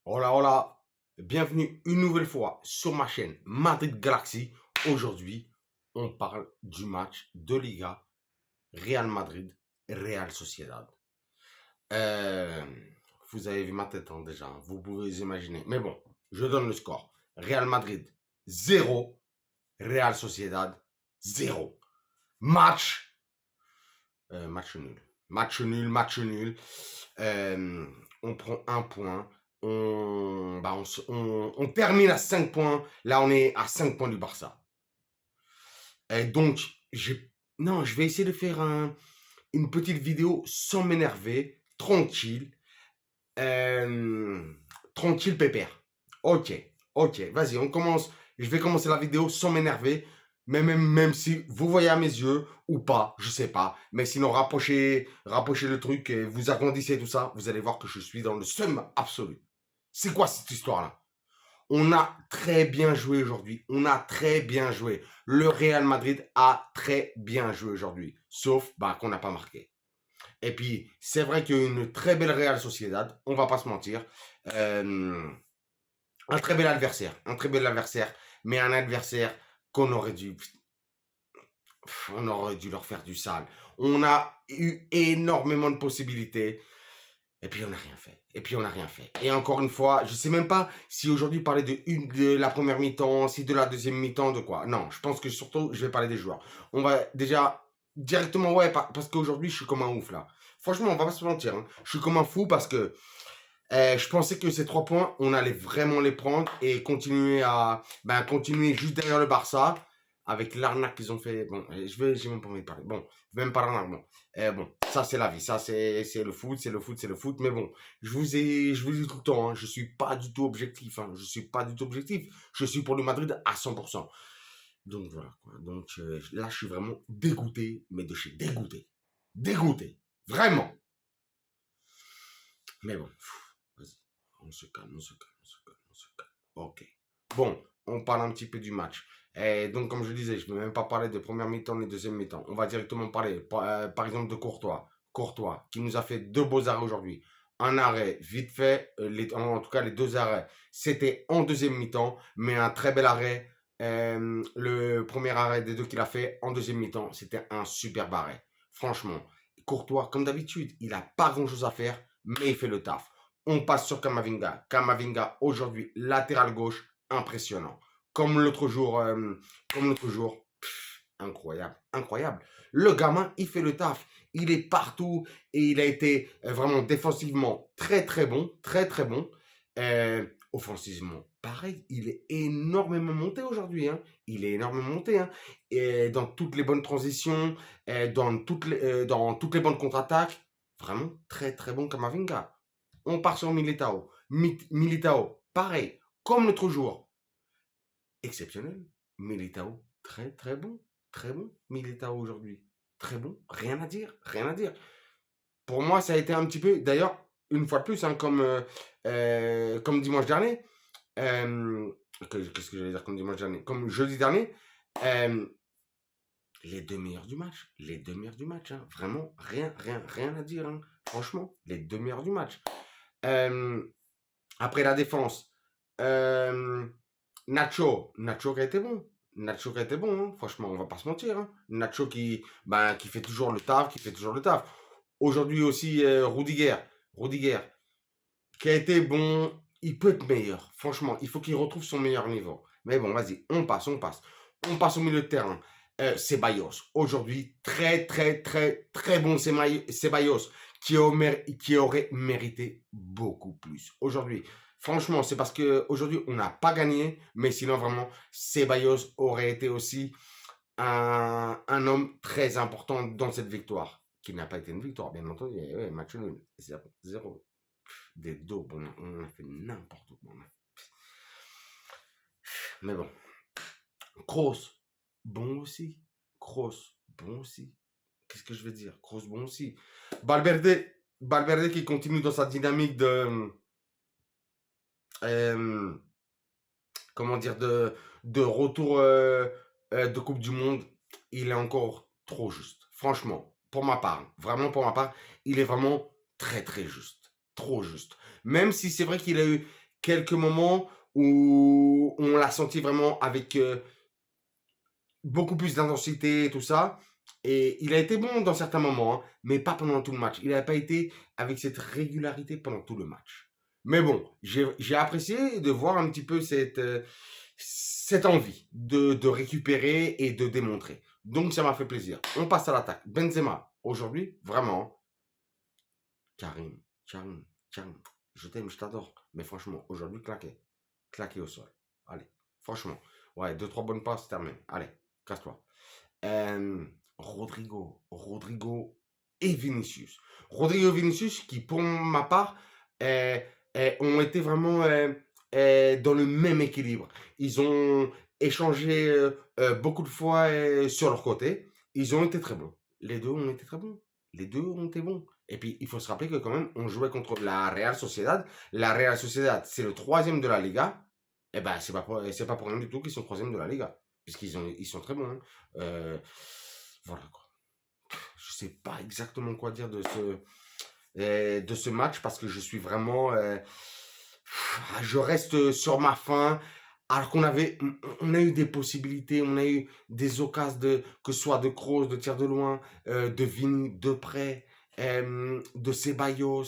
Hola, hola, bienvenue une nouvelle fois sur ma chaîne Madrid Galaxy. Aujourd'hui, on parle du match de Liga Real Madrid, Real Sociedad. Euh, vous avez vu ma tête déjà, vous pouvez imaginer. Mais bon, je donne le score. Real Madrid 0, Real Sociedad 0. Match, match nul. Match nul, match nul. On prend un point. On termine à 5 points. Là, on est à 5 points du Barça. Et donc, je vais essayer de faire une petite vidéo sans m'énerver, tranquille. Tranquille, pépère. Ok, ok, vas-y, on commence. Je vais commencer la vidéo sans m'énerver. Même si vous voyez à mes yeux ou pas, je sais pas. Mais sinon, rapprochez le truc et vous agrandissez tout ça. Vous allez voir que je suis dans le seum absolu. C'est quoi cette histoire-là? On a très bien joué aujourd'hui. On a très bien joué. Le Real Madrid a très bien joué aujourd'hui. Sauf qu'on n'a pas marqué. Et puis, c'est vrai qu'il y a une très belle Real Sociedad, on va pas se mentir. Euh, un très bel adversaire, mais un adversaire qu'on aurait dû, on aurait dû leur faire du sale. On a eu énormément de possibilités. Et puis on n'a rien fait. Et encore une fois, je sais même pas si aujourd'hui parler de la première mi-temps, si de la deuxième mi-temps, de quoi. Non, je pense que surtout, je vais parler des joueurs. On va déjà directement, ouais, parce qu'aujourd'hui, je suis comme un ouf là. Franchement, on va pas se mentir. Hein. Je suis comme un fou parce que je pensais que ces 3 points, on allait vraiment les prendre et continuer continuer juste derrière le Barça avec l'arnaque qu'ils ont fait. Bon, j'ai même pas envie de parler. Bon, même pas l'arnaque. Bon, ça c'est la vie, ça c'est le foot, c'est le foot, c'est le foot. Mais bon, je vous dis tout le temps, hein, je suis pas du tout objectif. Hein, je suis pas du tout objectif. Je suis pour le Madrid à 100%. Donc voilà. Quoi. Donc là, je suis vraiment dégoûté, mais de chez dégoûté, dégoûté, vraiment. Mais bon. Vas-y, on se calme. Ok. Bon, on parle un petit peu du match. Et donc, comme je disais, je ne vais même pas parler de première mi-temps ni deuxième mi-temps. On va directement parler, par exemple, de Courtois. Courtois, qui nous a fait 2 beaux arrêts aujourd'hui. Un arrêt vite fait, en tout cas les 2 arrêts, c'était en deuxième mi-temps, mais un très bel arrêt. Le premier arrêt des 2 qu'il a fait en deuxième mi-temps, c'était un superbe arrêt. Franchement, Courtois, comme d'habitude, il n'a pas grand-chose à faire, mais il fait le taf. On passe sur Kamavinga. Kamavinga, aujourd'hui, latéral gauche, impressionnant. Comme l'autre jour, incroyable, incroyable. Le gamin, il fait le taf. Il est partout et il a été vraiment défensivement très, très bon, très, très bon. Offensivement, pareil, il est énormément monté aujourd'hui. Hein. Il est énormément monté. Hein. Et dans toutes les bonnes transitions, dans toutes les bonnes contre-attaques. Vraiment très, très bon Kamavinga. On part sur Militao. Militao, pareil, comme l'autre jour. Exceptionnel. Militao, très très bon. Très bon. Militao aujourd'hui. Très bon. Rien à dire. Rien à dire. Pour moi, ça a été un petit peu, d'ailleurs, une fois de plus, hein, comme dimanche dernier. Qu'est-ce que j'allais dire comme dimanche dernier? Comme jeudi dernier. Euh, les 2 meilleurs du match. Les 2 meilleurs du match. Hein. Vraiment, rien à dire. Hein. Franchement, les 2 meilleurs du match. Après la défense, Nacho qui a été bon. Hein. Franchement, on va pas se mentir. Hein. Nacho qui fait toujours le taf, Aujourd'hui aussi, Rudiger, qui a été bon. Il peut être meilleur. Franchement, il faut qu'il retrouve son meilleur niveau. Mais bon, vas-y, on passe. On passe au milieu de terrain. Ceballos. Aujourd'hui, très, très, très, très bon Ceballos, qui aurait mérité beaucoup plus. Aujourd'hui, franchement, c'est parce qu'aujourd'hui, on n'a pas gagné, mais sinon, vraiment, Ceballos aurait été aussi un homme très important dans cette victoire, qui n'a pas été une victoire, bien entendu. Ouais, match nul, 0. Des dos, bon, on a fait n'importe quoi. Mais bon, Kroos, bon aussi. Qu'est-ce que je vais dire? Kroos, bon aussi. Valverde qui continue dans sa dynamique euh, comment dire, de retour de Coupe du Monde. Il est encore trop juste. Franchement, pour ma part, vraiment pour ma part, il est vraiment très très juste. Trop juste. Même si c'est vrai quelques moments où on l'a senti vraiment avec beaucoup plus d'intensité et tout ça. Et il a été bon dans certains moments, hein, mais pas pendant tout le match. Il n'a pas été avec cette régularité pendant tout le match. Mais bon, j'ai apprécié de voir un petit peu cette envie de récupérer et de démontrer. Donc ça m'a fait plaisir. On passe à l'attaque. Benzema, aujourd'hui, vraiment, Karim, Karim, Karim, je t'aime, je t'adore. Mais franchement, aujourd'hui, claqué. Claqué au sol. Allez, franchement. Ouais, deux, trois bonnes passes, terminé. Allez, casse-toi. Rodrigo et Vinicius. Rodrigo et Vinicius qui, pour ma part, ont été vraiment dans le même équilibre. Ils ont échangé beaucoup de fois sur leur côté. Ils ont été très bons. Les deux ont été très bons. Les deux ont été bons. Et puis, il faut se rappeler que quand même, on jouait contre la Real Sociedad. La Real Sociedad, c'est le troisième de la Liga. Eh ben, c'est pas pour rien du tout qu'ils sont troisième de la Liga. Ils sont très bons. Hein. Voilà quoi. Je sais pas exactement quoi dire de ce match parce que je suis vraiment. Je reste sur ma faim. Alors on a eu des possibilités, on a eu des occasions que ce soit de Kroos, de tir de loin, de Vini, de près, de Ceballos,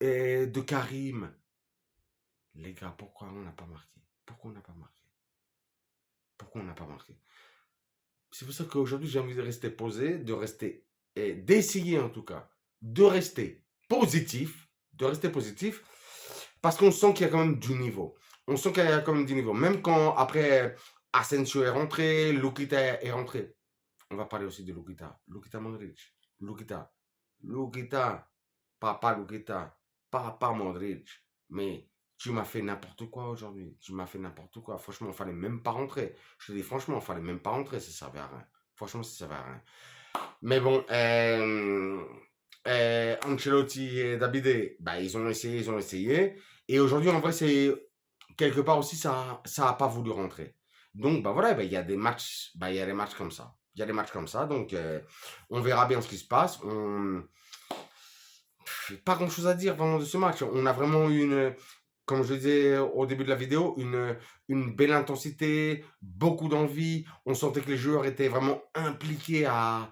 de Karim. Les gars, pourquoi on n'a pas marqué? Pourquoi on n'a pas marqué? Pourquoi on n'a pas marqué? C'est pour ça qu'aujourd'hui, j'ai envie de rester posé, de rester, et d'essayer en tout cas, de rester positif, parce qu'on sent qu'il y a quand même du niveau. On sent qu'il y a quand même du niveau. Même quand, après, Asensio est rentré, Lukita est rentré. On va parler aussi de Lukita. Lukita Modric. Lukita. Lukita. Papa Lukita. Papa Modric. Mais tu m'as fait n'importe quoi aujourd'hui. Tu m'as fait n'importe quoi. Franchement, il fallait même pas rentrer. Je te dis franchement, il fallait même pas rentrer. Ça servait à rien. Franchement, ça servait à rien. Mais bon, Ancelotti et Davide, bah, ils ont essayé, ils ont essayé. Et aujourd'hui, en vrai, c'est quelque part aussi, ça a pas voulu rentrer. Donc, bah voilà, bah, il y a des matchs, bah, il y a des matchs comme ça. Il y a des matchs comme ça. Donc, on verra bien ce qui se passe. Pas grand chose à dire vraiment de ce match. On a vraiment eu comme je le disais au début de la vidéo, une belle intensité, beaucoup d'envie. On sentait que les joueurs étaient vraiment impliqués à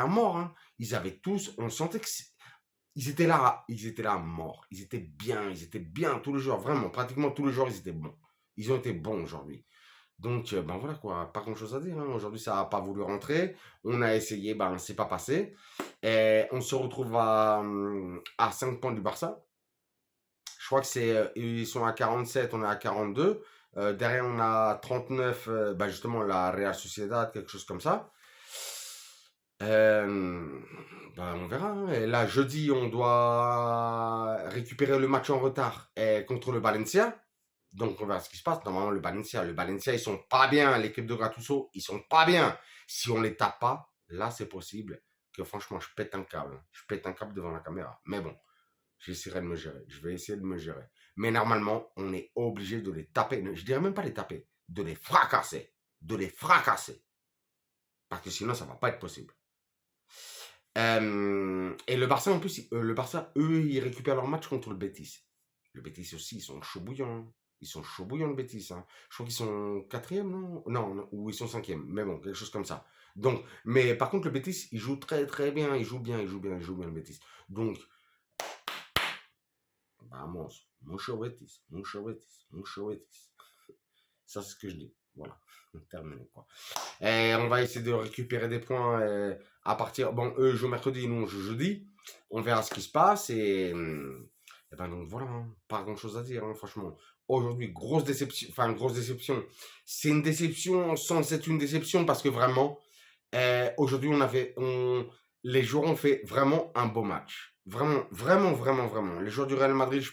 mort. Hein. Ils avaient tous, on sentait que ils étaient là à mort. Ils étaient bien tous les joueurs, vraiment, pratiquement tous les joueurs, ils étaient bons. Ils ont été bons aujourd'hui. Donc, ben voilà quoi, pas grand chose à dire. Hein. Aujourd'hui, ça n'a pas voulu rentrer. On a essayé, ben, c'est pas passé. Et on se retrouve à 5 points du Barça. Je crois que ils sont à 47, on est à 42. Derrière, on a 39, bah justement, la Real Sociedad, quelque chose comme ça. Bah, on verra. Hein. Et là, jeudi, on doit récupérer le match en retard contre le Valencia. Donc, on verra ce qui se passe. Normalement, le Valencia, ils sont pas bien. L'équipe de Gattuso, ils sont pas bien. Si on les tape pas, là, c'est possible que franchement, je pète un câble. Je pète un câble devant la caméra. Mais bon. J'essaierai de me gérer. Je vais essayer de me gérer. Mais normalement, on est obligé de les taper. Je dirais même pas les taper. De les fracasser. De les fracasser. Parce que sinon, ça va pas être possible. Et le Barça, en plus, le Barça, eux, ils récupèrent leur match contre le Betis. Le Betis aussi, ils sont chauds bouillants. Ils sont chauds bouillants, le Betis. Hein. Je crois qu'ils sont quatrième, non? Non, ou ils sont cinquième. Mais bon, quelque chose comme ça. Donc, mais par contre, le Betis, il joue très très bien. Il joue bien, le Betis. Donc, vamos, mucho Betis, mucho Betis, mucho Betis. Ça, c'est ce que je dis. Voilà, terminé quoi. Et on va essayer de récupérer des points à partir. Bon, eux jouent mercredi, nous on joue jeudi. On verra ce qui se passe et ben donc voilà, hein, pas grand chose à dire, hein, franchement. Aujourd'hui, grosse déception. Enfin, grosse déception. C'est une déception sans être une déception parce que vraiment, aujourd'hui, les joueurs ont fait vraiment un beau match. Vraiment, vraiment, vraiment, vraiment. Les joueurs du Real Madrid, je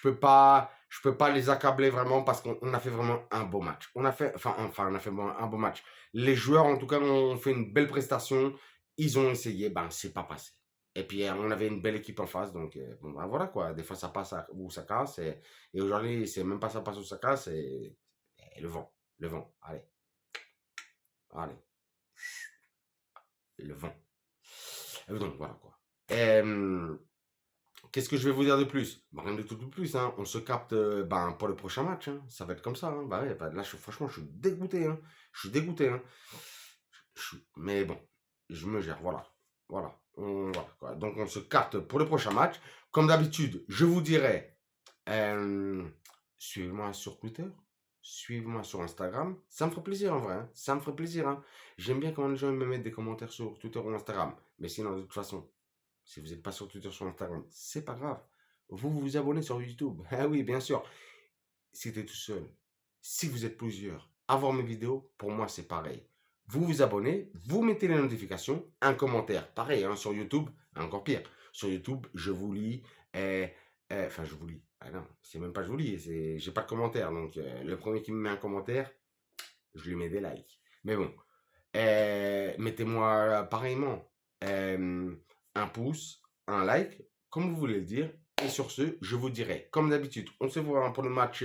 peux pas les accabler vraiment parce qu'on a fait vraiment un beau match. On a fait un beau match. Les joueurs, en tout cas, ont fait une belle prestation. Ils ont essayé, ben, c'est pas passé. Et puis, on avait une belle équipe en face, donc, bon, ben, voilà quoi. Des fois, ça passe ou ça casse. Et aujourd'hui, c'est même pas ça passe ou ça casse. Et le vent. Le vent. Allez. Allez. Le vent. Donc, voilà quoi. qu'est-ce que je vais vous dire de plus? Bah, rien de tout de plus, hein. On se capte pour le prochain match, hein. Ça va être comme ça, hein. Bah ouais, bah là, franchement, je suis dégoûté, hein. Je suis dégoûté, hein. Mais bon, je me gère, voilà. Voilà. Voilà, quoi. Donc, on se capte pour le prochain match. Comme d'habitude, je vous dirai, suivez-moi sur Twitter, suivez-moi sur Instagram. Ça me ferait plaisir en vrai, hein. Ça me ferait plaisir, hein. J'aime bien quand les gens me mettent des commentaires sur Twitter ou Instagram. Mais sinon, de toute façon, si vous n'êtes pas sur Twitter, sur Instagram, c'est pas grave. Vous vous abonnez sur YouTube. Ah oui, bien sûr. Si tu es tout seul, si vous êtes plusieurs, avoir mes vidéos, pour moi, c'est pareil. Vous vous abonnez, vous mettez les notifications, un commentaire. Pareil, hein, sur YouTube, encore pire. Sur YouTube, je vous lis. Enfin, je vous lis. Ah non, c'est même pas je vous lis. J'ai pas de commentaire. Donc, le premier qui me met un commentaire, je lui mets des likes. Mais bon, mettez-moi pareillement un pouce, un like, comme vous voulez le dire. Et sur ce, je vous dirai, comme d'habitude, on se voit pour le match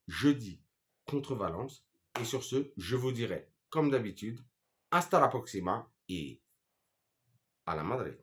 jeudi contre Valence. Et sur ce, je vous dirai, comme d'habitude, hasta la próxima et à la Madrid.